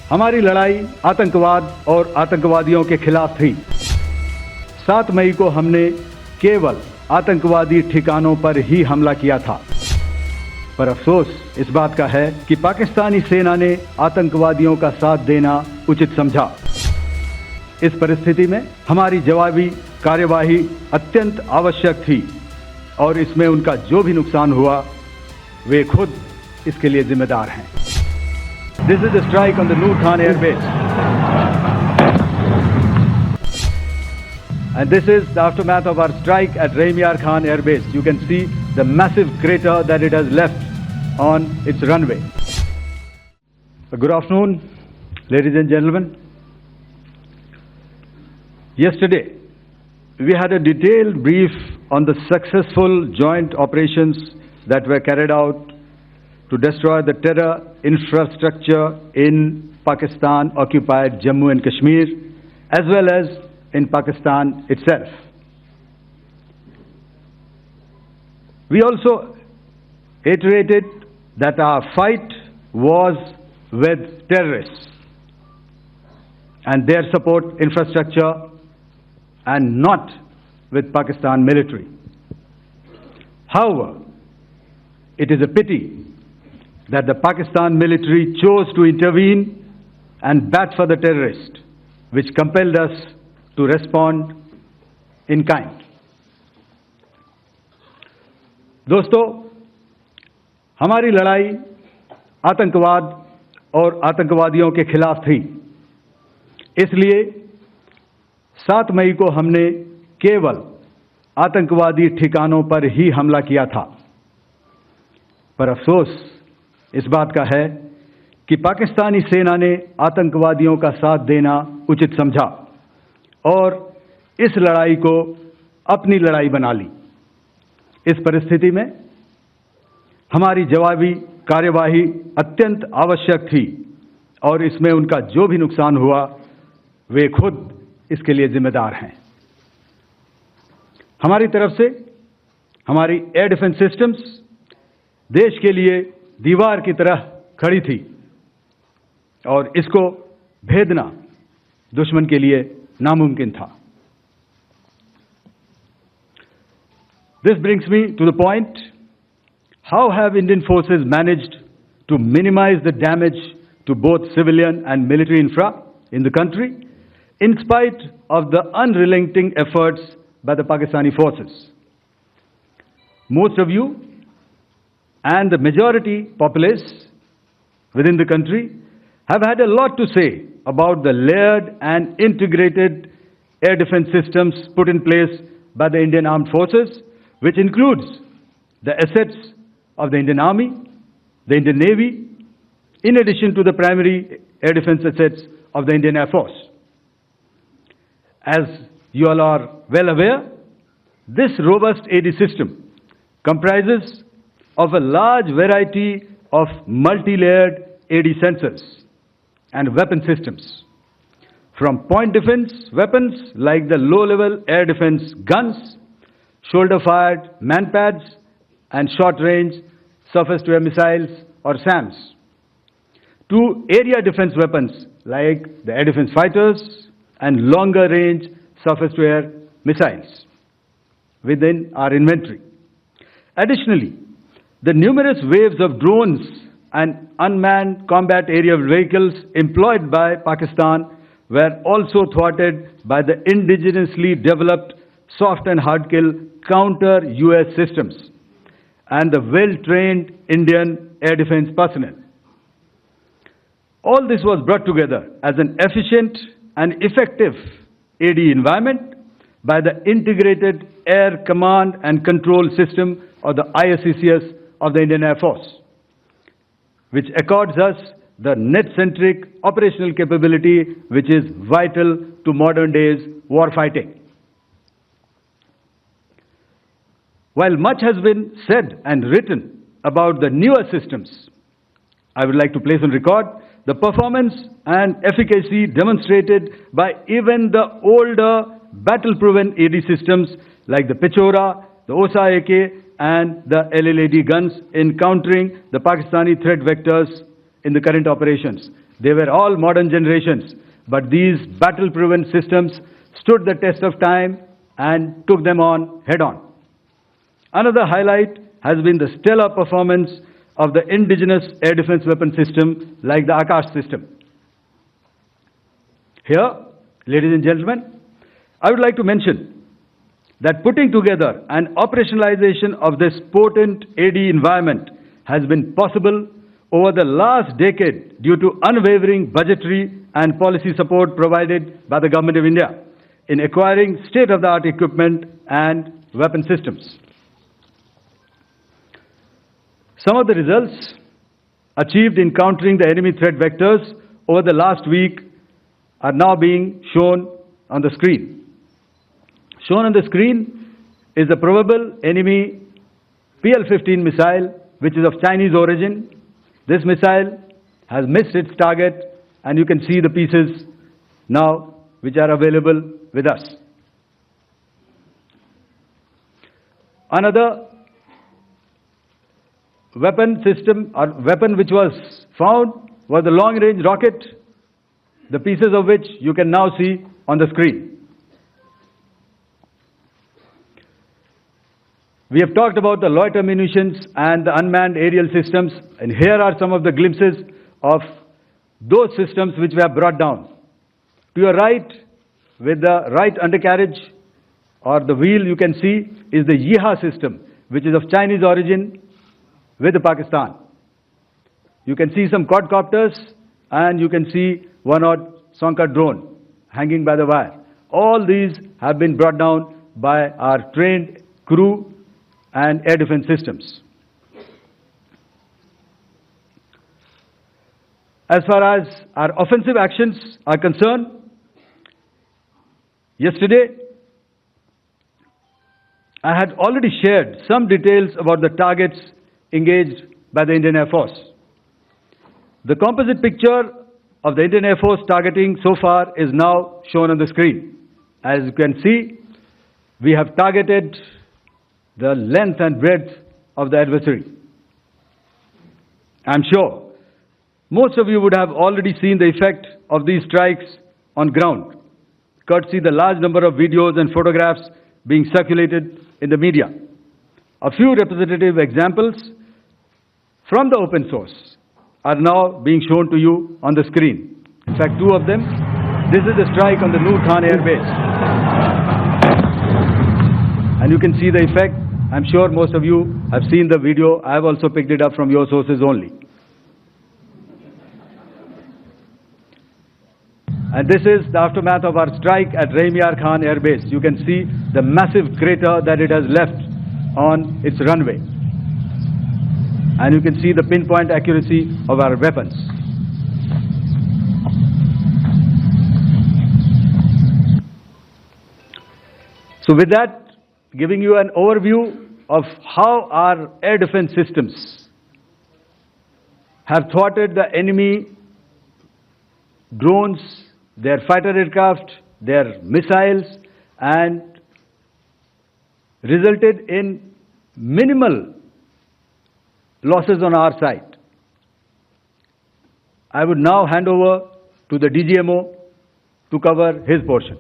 हमारी लड़ाई आतंकवाद और आतंकवादियों के खिलाफ थी। 7 मई को हमने केवल आतंकवादी ठिकानों पर ही हमला किया था। पर अफसोस इस बात का है कि पाकिस्तानी सेना ने आतंकवादियों का साथ देना उचित समझा। इस परिस्थिति में हमारी जवाबी कार्यवाही अत्यंत आवश्यक थी और इसमें उनका जो भी नुकसान हुआ वे खुद इसके लिए जिम्मेदार हैं। This is the strike on the Noor Khan Air Base. And this is the aftermath of our strike at Raimiar Khan Air Base. You can see the massive crater that it has left on its runway. Good afternoon, ladies and gentlemen. Yesterday, we had a detailed brief on the successful joint operations that were carried out to destroy the terror infrastructure in Pakistan-occupied Jammu and Kashmir, as well as in Pakistan itself. We also iterated that our fight was with terrorists and their support infrastructure and not with Pakistan military. However, it is a pity that the Pakistan military chose to intervene and bat for the terrorist, which compelled us to respond in kind. दोस्तों, हमारी लड़ाई आतंकवाद और आतंकवादियों के खिलाफ थी। इसलिए 7 मई को हमने केवल आतंकवादी ठिकानों पर ही हमला किया था। पर अफसोस इस बात का है कि पाकिस्तानी सेना ने आतंकवादियों का साथ देना उचित समझा और इस लड़ाई को अपनी लड़ाई बना ली। इस परिस्थिति में हमारी जवाबी कार्यवाही अत्यंत आवश्यक थी और इसमें उनका जो भी नुकसान हुआ वे खुद इसके लिए जिम्मेदार हैं। हमारी तरफ से हमारी एयर डिफेंस सिस्टम्स देश के लिए दीवार की तरह खड़ी थी और इसको भेदना दुश्मन के लिए नामुमकिन था। This brings me to the point, how have Indian forces managed to minimize the damage to both civilian and military infra in the country in spite of the unrelenting efforts by the Pakistani forces? Most of you and the majority populace within the country have had a lot to say about the layered and integrated air defense systems put in place by the Indian Armed Forces, which includes the assets of the Indian Army, the Indian Navy, in addition to the primary air defense assets of the Indian Air Force. As you all are well aware, this robust AD system comprises of a large variety of multi-layered AD sensors and weapon systems, from point defense weapons like the low-level air defense guns, shoulder-fired manpads, and short-range surface-to-air missiles or SAMs, to area defense weapons like the air defense fighters and longer-range surface-to-air missiles within our inventory. Additionally, the numerous waves of drones and unmanned combat aerial vehicles employed by Pakistan were also thwarted by the indigenously developed soft and hard kill counter-US systems and the well-trained Indian air defense personnel. All this was brought together as an efficient and effective AD environment by the Integrated Air Command and Control System, or the ISCCS, of the Indian Air Force, which accords us the net-centric operational capability which is vital to modern days warfighting. While much has been said and written about the newer systems, I would like to place on record the performance and efficacy demonstrated by even the older battle-proven AD systems like the Pechora, the Osa AK, and the LLAD guns in countering the Pakistani threat vectors in the current operations, They were all modern generations, but these battle-proven systems stood the test of time and took them on head-on. Another highlight has been the stellar performance of the indigenous air defense weapon system like the Akash system. Here, ladies and gentlemen, I would like to mention that putting together and operationalization of this potent AD environment has been possible over the last decade due to unwavering budgetary and policy support provided by the Government of India in acquiring state-of-the-art equipment and weapon systems. Some of the results achieved in countering the enemy threat vectors over the last week are now being shown on the screen. Shown on the screen is the probable enemy PL-15 missile, which is of Chinese origin. This missile has missed its target, and you can see the pieces now which are available with us. Another weapon system or weapon which was found was the long-range rocket, the pieces of which you can now see on the screen. We have talked about the loiter munitions and the unmanned aerial systems, and here are some of the glimpses of those systems which we have brought down. To your right, with the right undercarriage or the wheel, you can see is the Yeeha system, which is of Chinese origin with Pakistan. You can see some quadcopters, and you can see one odd Sonka drone hanging by the wire. All these have been brought down by our trained crew and air defense systems. As far as our offensive actions are concerned, yesterday I had already shared some details about the targets engaged by the Indian Air Force. The composite picture of the Indian Air Force targeting so far is now shown on the screen. As you can see, we have targeted the length and breadth of the adversary. I'm sure most of you would have already seen the effect of these strikes on ground, courtesy the large number of videos and photographs being circulated in the media. A few representative examples from the open source are now being shown to you on the screen. In fact, two of them. This is the strike on the Noor Khan Air Base. And you can see the effect. I'm sure most of you have seen the video. I have also picked it up from your sources only. And this is the aftermath of our strike at Rahim Khan Air Base. You can see the massive crater that it has left on its runway. And you can see the pinpoint accuracy of our weapons. So with that, giving you an overview of how our air defense systems have thwarted the enemy drones, their fighter aircraft, their missiles, and resulted in minimal losses on our side. I would now hand over to the DGMO to cover his portion.